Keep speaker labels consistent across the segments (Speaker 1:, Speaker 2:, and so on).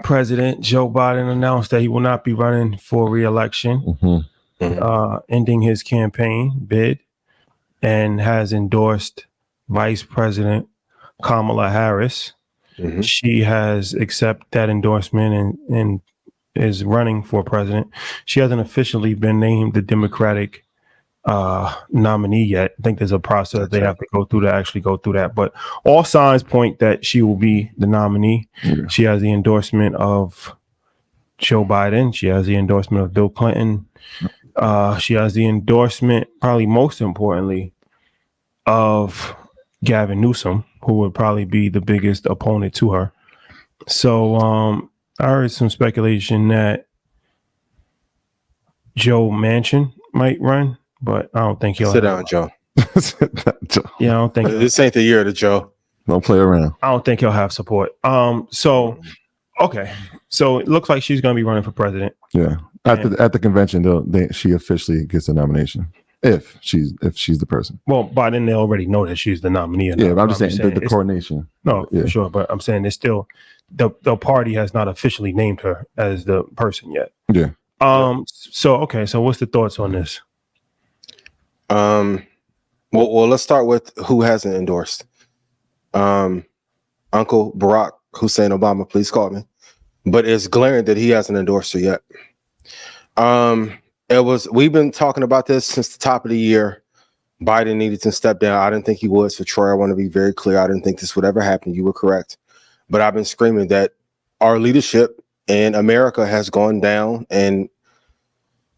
Speaker 1: President Joe Biden announced that he will not be running for reelection, ending his campaign bid, and has endorsed Vice President Kamala Harris. She has accepted that endorsement and is running for president. She hasn't officially been named the Democratic nominee yet. I think there's a process they have to go through to actually go through that. But all signs point that she will be the nominee. She has the endorsement of Joe Biden. She has the endorsement of Bill Clinton. She has the endorsement, probably most importantly, of Gavin Newsom, who would probably be the biggest opponent to her. So I heard some speculation that Joe Manchin might run, but I don't think he'll.
Speaker 2: Sit down, Joe.
Speaker 1: Yeah, I don't think
Speaker 2: this ain't the year to Joe.
Speaker 3: Don't play around.
Speaker 1: I don't think he'll have support. So it looks like she's going to be running for president.
Speaker 3: Yeah, at the convention, she officially gets a nomination if she's the person.
Speaker 1: Well, by then they already know that she's the nominee.
Speaker 3: Yeah, but I'm just saying the coronation.
Speaker 1: No, for sure. But I'm saying it's still the party has not officially named her as the person yet.
Speaker 3: Yeah.
Speaker 1: So what's the thoughts on this?
Speaker 2: Well, let's start with who hasn't endorsed. Uncle Barack Hussein Obama, please call me. But it's glaring that he hasn't endorsed her yet. We've been talking about this since the top of the year. Biden needed to step down. I didn't think he would. So Troy, I want to be very clear. I didn't think this would ever happen. You were correct. But I've been screaming that our leadership in America has gone down, and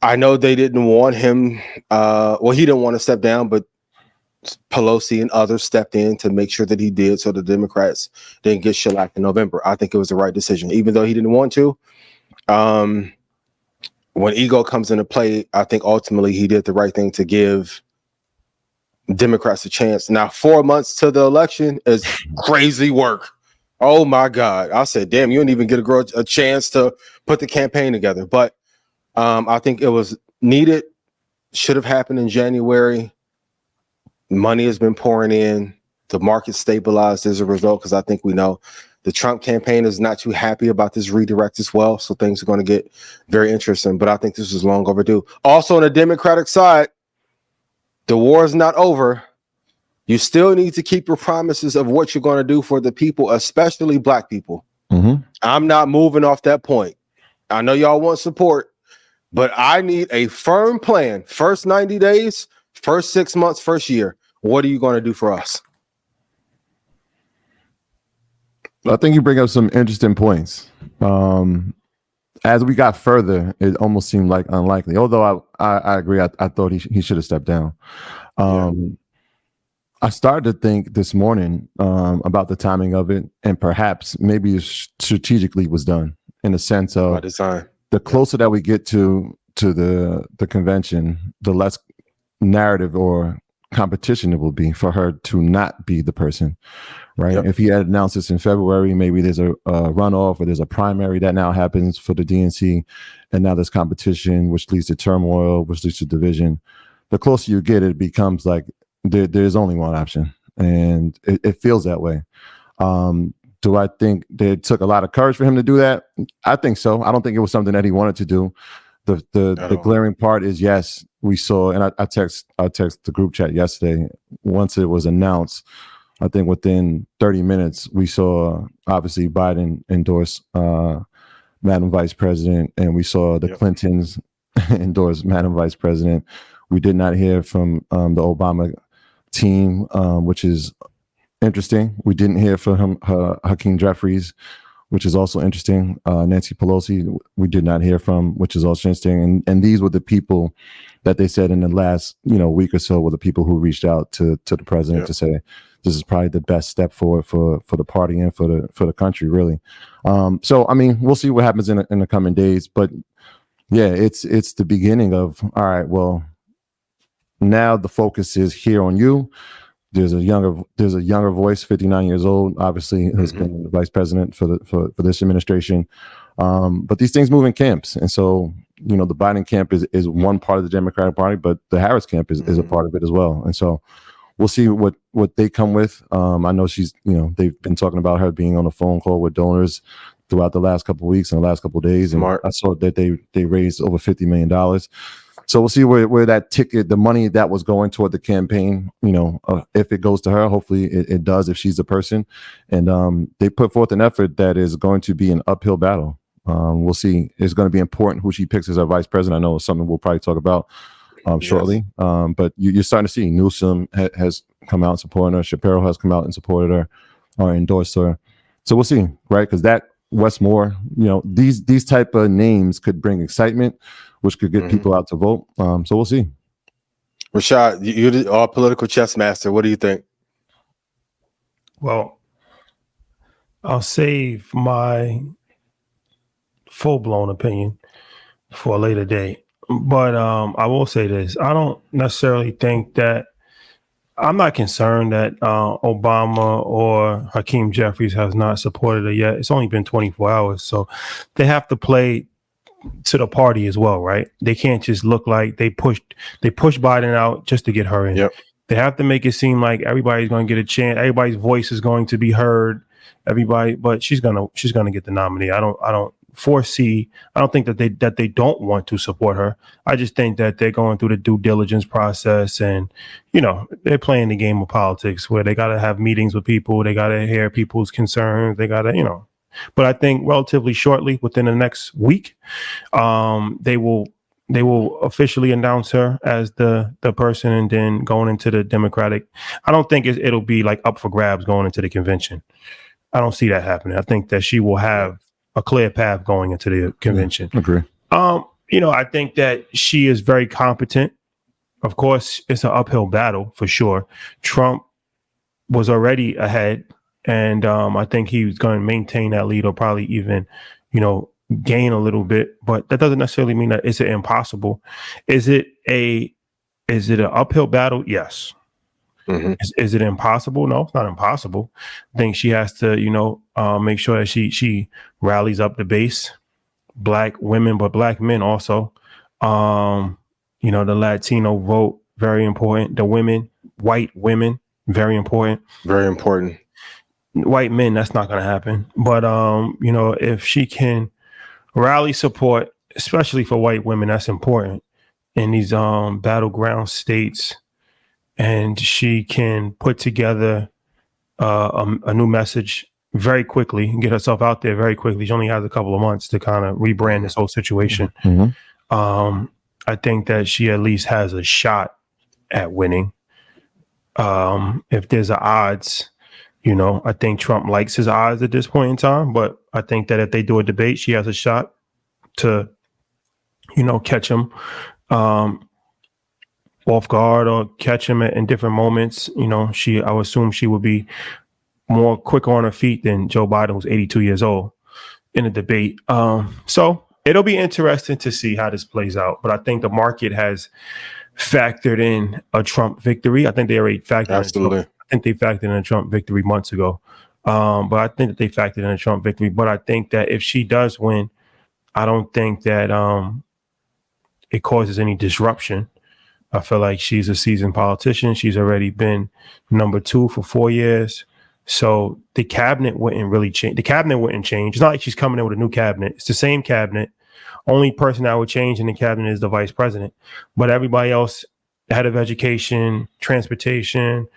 Speaker 2: I know they didn't want him. He didn't want to step down, but Pelosi and others stepped in to make sure that he did, so the Democrats didn't get shellacked in November. I think it was the right decision, even though he didn't want to. When ego comes into play, I think ultimately he did the right thing to give Democrats a chance. Now, 4 months to the election is crazy work. Oh my God. I said, damn, you didn't even get a chance to put the campaign together. But I think it was needed, should have happened in January. Money has been pouring in. The market stabilized as a result, because I think we know the Trump campaign is not too happy about this redirect as well. So things are going to get very interesting. But I think this is long overdue. Also on the Democratic side, the war is not over. You still need to keep your promises of what you're going to do for the people, especially Black people. I'm not moving off that point. I know y'all want support, but I need a firm plan. First 90 days, first 6 months, first year. What are you going to do for us?
Speaker 3: I think you bring up some interesting points. As we got further, it almost seemed like unlikely. Although I agree, I thought he should have stepped down. I started to think this morning about the timing of it, and perhaps maybe it strategically was done in the sense of the closer that we get to the convention, the less narrative or competition it will be for her to not be the person, right? If he had announced this in February, maybe there's a runoff or there's a primary that now happens for the DNC, and now there's competition, which leads to turmoil, which leads to division. The closer you get, it becomes like there's only one option, and it feels that way. Do I think it took a lot of courage for him to do that? I think so. I don't think it was something that he wanted to do. The glaring part is, yes, we saw, and I text the group chat yesterday. Once it was announced, I think within 30 minutes, we saw obviously Biden endorse Madam Vice President, and we saw the Clintons endorse Madam Vice President. We did not hear from the Obama team, which is interesting. We didn't hear from Hakeem Jeffries, which is also interesting. Nancy Pelosi, we did not hear from, which is also interesting. And these were the people that they said in the last week or so were the people who reached out to the president to say this is probably the best step forward for the party and for the country, really. So I mean, we'll see what happens in the coming days. But yeah, it's the beginning of, all right, well, now the focus is here on you. There's a younger voice, 59 years old, obviously has been the vice president for this administration. But these things move in camps. And so, the Biden camp is one part of the Democratic Party, but the Harris camp is a part of it as well. And so we'll see what they come with. I know she's, they've been talking about her being on a phone call with donors. throughout the last couple of weeks and the last couple of days. And I saw that they raised over $50 million. So we'll see where that ticket, the money that was going toward the campaign, if it goes to her. Hopefully it does if she's the person. And they put forth an effort that is going to be an uphill battle. We'll see. It's going to be important who she picks as our vice president. I know it's something we'll probably talk about shortly. But you're starting to see Newsom has come out and supported her. Shapiro has come out and supported her or endorsed her. So we'll see, right? Because that Westmore, these type of names could bring excitement, which could get people out to vote. So we'll see.
Speaker 2: Rashad, you're the political chess master. What do you think?
Speaker 1: Well, I'll save my full-blown opinion for a later date. But I will say this. I don't necessarily think that I'm not concerned that Obama or Hakeem Jeffries has not supported her yet. It's only been 24 hours. So they have to play to the party as well, right? They can't just look like they pushed Biden out just to get her in.
Speaker 2: Yep.
Speaker 1: They have to make it seem like everybody's going to get a chance. Everybody's voice is going to be heard. But she's gonna get the nominee. I don't think that they don't want to support her. I just think that they're going through the due diligence process, and they're playing the game of politics where they got to have meetings with people, they got to hear people's concerns, they got to But I think relatively shortly, within the next week, they will officially announce her as the person, and then going into the Democratic. I don't think it'll be like up for grabs going into the convention. I don't see that happening. I think that she will have a clear path going into the convention.
Speaker 3: Agree.
Speaker 1: I think that she is very competent. Of course, it's an uphill battle for sure. Trump was already ahead, and I think he was going to maintain that lead or probably even, gain a little bit. But that doesn't necessarily mean that it's impossible. Is it an uphill battle? Yes. Mm-hmm. Is it impossible? No, it's not impossible. I think she has to, make sure that she rallies up the base, Black women, but Black men also. The Latino vote, very important. The women, white women, very important.
Speaker 2: Very important.
Speaker 1: White men, that's not going to happen. But, if she can rally support, especially for white women, that's important in these battleground states. And she can put together a new message very quickly and get herself out there very quickly. She only has a couple of months to kind of rebrand this whole situation. Mm-hmm. I think that she at least has a shot at winning. If there's an odds, I think Trump likes his odds at this point in time. But I think that if they do a debate, she has a shot to, catch him off guard or catch him in different moments. I would assume she would be more quicker on her feet than Joe Biden, who's 82 years old, in a debate. So it'll be interesting to see how this plays out. But I think the market has factored in a Trump victory. I think they already factored
Speaker 2: Absolutely.
Speaker 1: I think they factored in a Trump victory months ago. But I think that they factored in a Trump victory. But I think that if she does win, I don't think that it causes any disruption. I feel like she's a seasoned politician. She's already been number 2 for 4 years. So the cabinet wouldn't really change. The cabinet wouldn't change. It's not like she's coming in with a new cabinet. It's the same cabinet. Only person that would change in the cabinet is the vice president. But everybody else, head of education, transportation,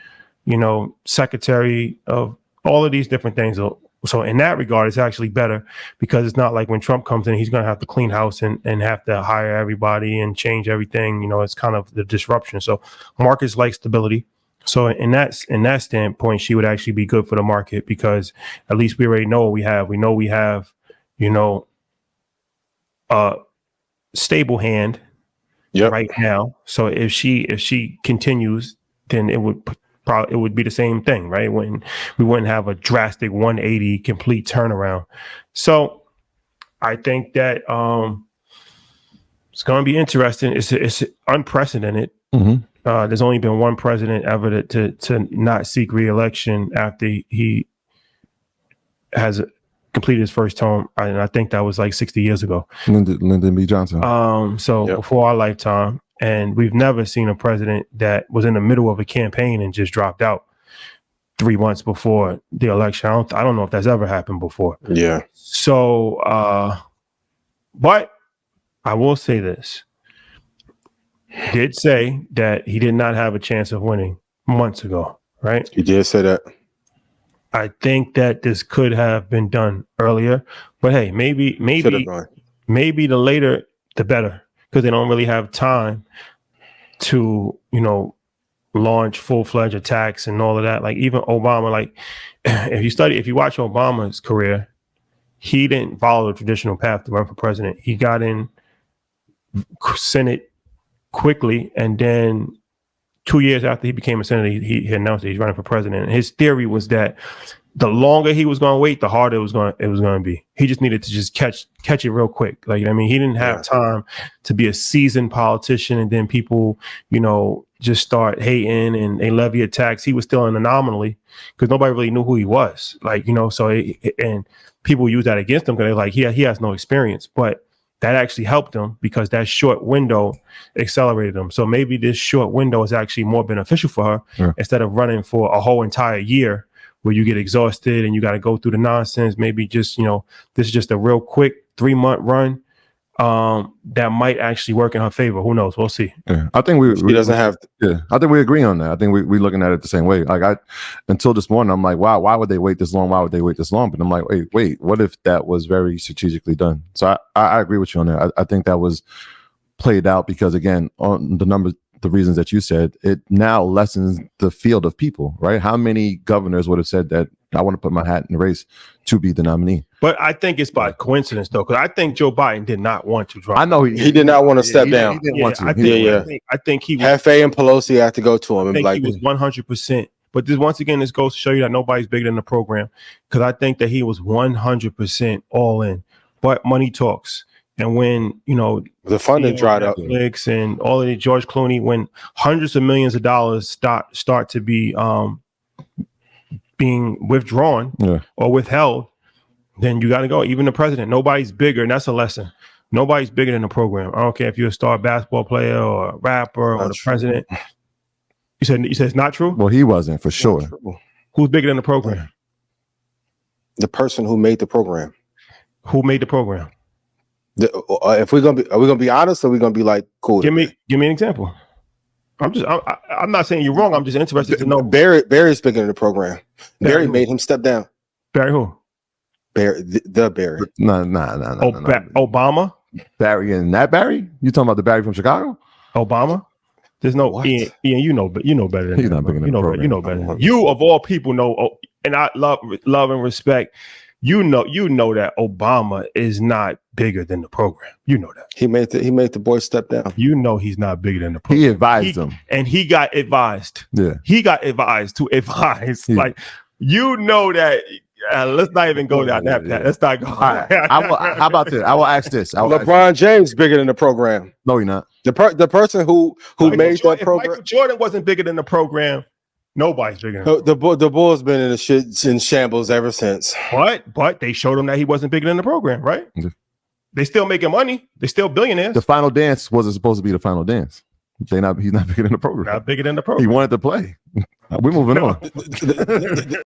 Speaker 1: secretary of all of these different things. So in that regard, it's actually better because it's not like when Trump comes in, he's going to have to clean house and have to hire everybody and change everything. It's kind of the disruption. So markets like stability. So in that standpoint, she would actually be good for the market because at least we already know what we have. We know we have, a stable hand right now. So if she continues, then it would be the same thing, right? When we wouldn't have a drastic 180 complete turnaround. So I think that it's going to be interesting. It's unprecedented. Mm-hmm. There's only been one president ever to not seek reelection after he has completed his first term, and I think that was like 60 years ago.
Speaker 3: Lyndon B. Johnson.
Speaker 1: Before our lifetime, and we've never seen a president that was in the middle of a campaign and just dropped out. 3 months before the election. I don't know if that's ever happened before.
Speaker 2: Yeah.
Speaker 1: So, but I will say this. Did say that he did not have a chance of winning months ago, right?
Speaker 2: He did say that.
Speaker 1: I think that this could have been done earlier, but hey, maybe the later the better, because they don't really have time to, launch full-fledged attacks and all of that. Like even Obama, like if you watch Obama's career, he didn't follow the traditional path to run for president. He got in Senate quickly, and then 2 years after he became a senator, he announced that he's running for president. And his theory was that the longer he was going to wait, the harder it was going to be. He just needed to just catch it real quick. Like, he didn't have time to be a seasoned politician, and then people, just start hating and they levy attacks. He was still an anomaly because nobody really knew who he was. Like, and people use that against him because they're like, he has no experience, but that actually helped him because that short window accelerated him. So maybe this short window is actually more beneficial for her instead of running for a whole entire year where you get exhausted and you got to go through the nonsense. Maybe just, this is just a real quick 3-month run that might actually work in her favor. Who knows? We'll see.
Speaker 3: Yeah, I think he doesn't have. Yeah, I think we agree on that. I think we're looking at it the same way. Like until this morning, I'm like, wow, why would they wait this long? Why would they wait this long? But I'm like, wait, what if that was very strategically done? So I agree with you on that. I think that was played out because, again, on the reasons that you said, it now lessens the field of people, right? How many governors would have said that I want to put my hat in the race to be the nominee?
Speaker 1: But I think it's by coincidence, though, because I think Joe Biden did not want to drop.
Speaker 3: I know
Speaker 2: he did not want to step down.
Speaker 3: He didn't want to.
Speaker 1: I think he was.
Speaker 2: Hefe and Pelosi had to go to him.
Speaker 1: I think he was 100%. But once again, this goes to show you that nobody's bigger than the program, because I think that he was 100% all in. But money talks. And when,
Speaker 2: the funding dried up,
Speaker 1: Netflix and all of the George Clooney, when hundreds of millions of dollars start to be being withdrawn or withheld, then you got to go. Even the president, nobody's bigger. And that's a lesson. Nobody's bigger than the program. I don't care if you're a star basketball player or a rapper or the president. You said it's not true?
Speaker 3: Well, he wasn't, for sure.
Speaker 1: Who's bigger than the program?
Speaker 2: The person who made the program.
Speaker 1: Who made the program?
Speaker 2: If are we gonna be honest, or are we gonna be like, cool?
Speaker 1: Give me an example. I'm not saying you're wrong. I'm just interested to know.
Speaker 2: Barry's bigger than the program. Barry made him step down.
Speaker 1: Barry who?
Speaker 2: Barry, the Barry.
Speaker 3: No.
Speaker 1: Obama.
Speaker 3: Barry and that Barry? You talking about the Barry from Chicago?
Speaker 1: Obama. There's no Ian. You know better than
Speaker 3: he's not bigger than the program.
Speaker 1: You know better. You of all people know, and I love and respect. You know that Obama is not bigger than the program. You know that.
Speaker 2: He made the boy step down.
Speaker 1: You know he's not bigger than the program.
Speaker 3: He advised him.
Speaker 1: And he got advised.
Speaker 3: Yeah.
Speaker 1: He got advised to advise. Yeah. Like, that. Let's not even go down that path. Let's not go.
Speaker 3: Right. How about this? I will ask this.
Speaker 2: LeBron James bigger than the program.
Speaker 3: No, he's not.
Speaker 2: The person who made that program.
Speaker 1: If Michael Jordan wasn't bigger than the program, nobody's bigger than
Speaker 2: the Bulls been in the shit in shambles ever since.
Speaker 1: But they showed him that he wasn't bigger than the program, right? Yeah. They still making money. They still billionaires.
Speaker 3: The final dance wasn't supposed to be the final dance. He's not bigger than the program.
Speaker 1: Not bigger than the program.
Speaker 3: He wanted to play. We're moving on.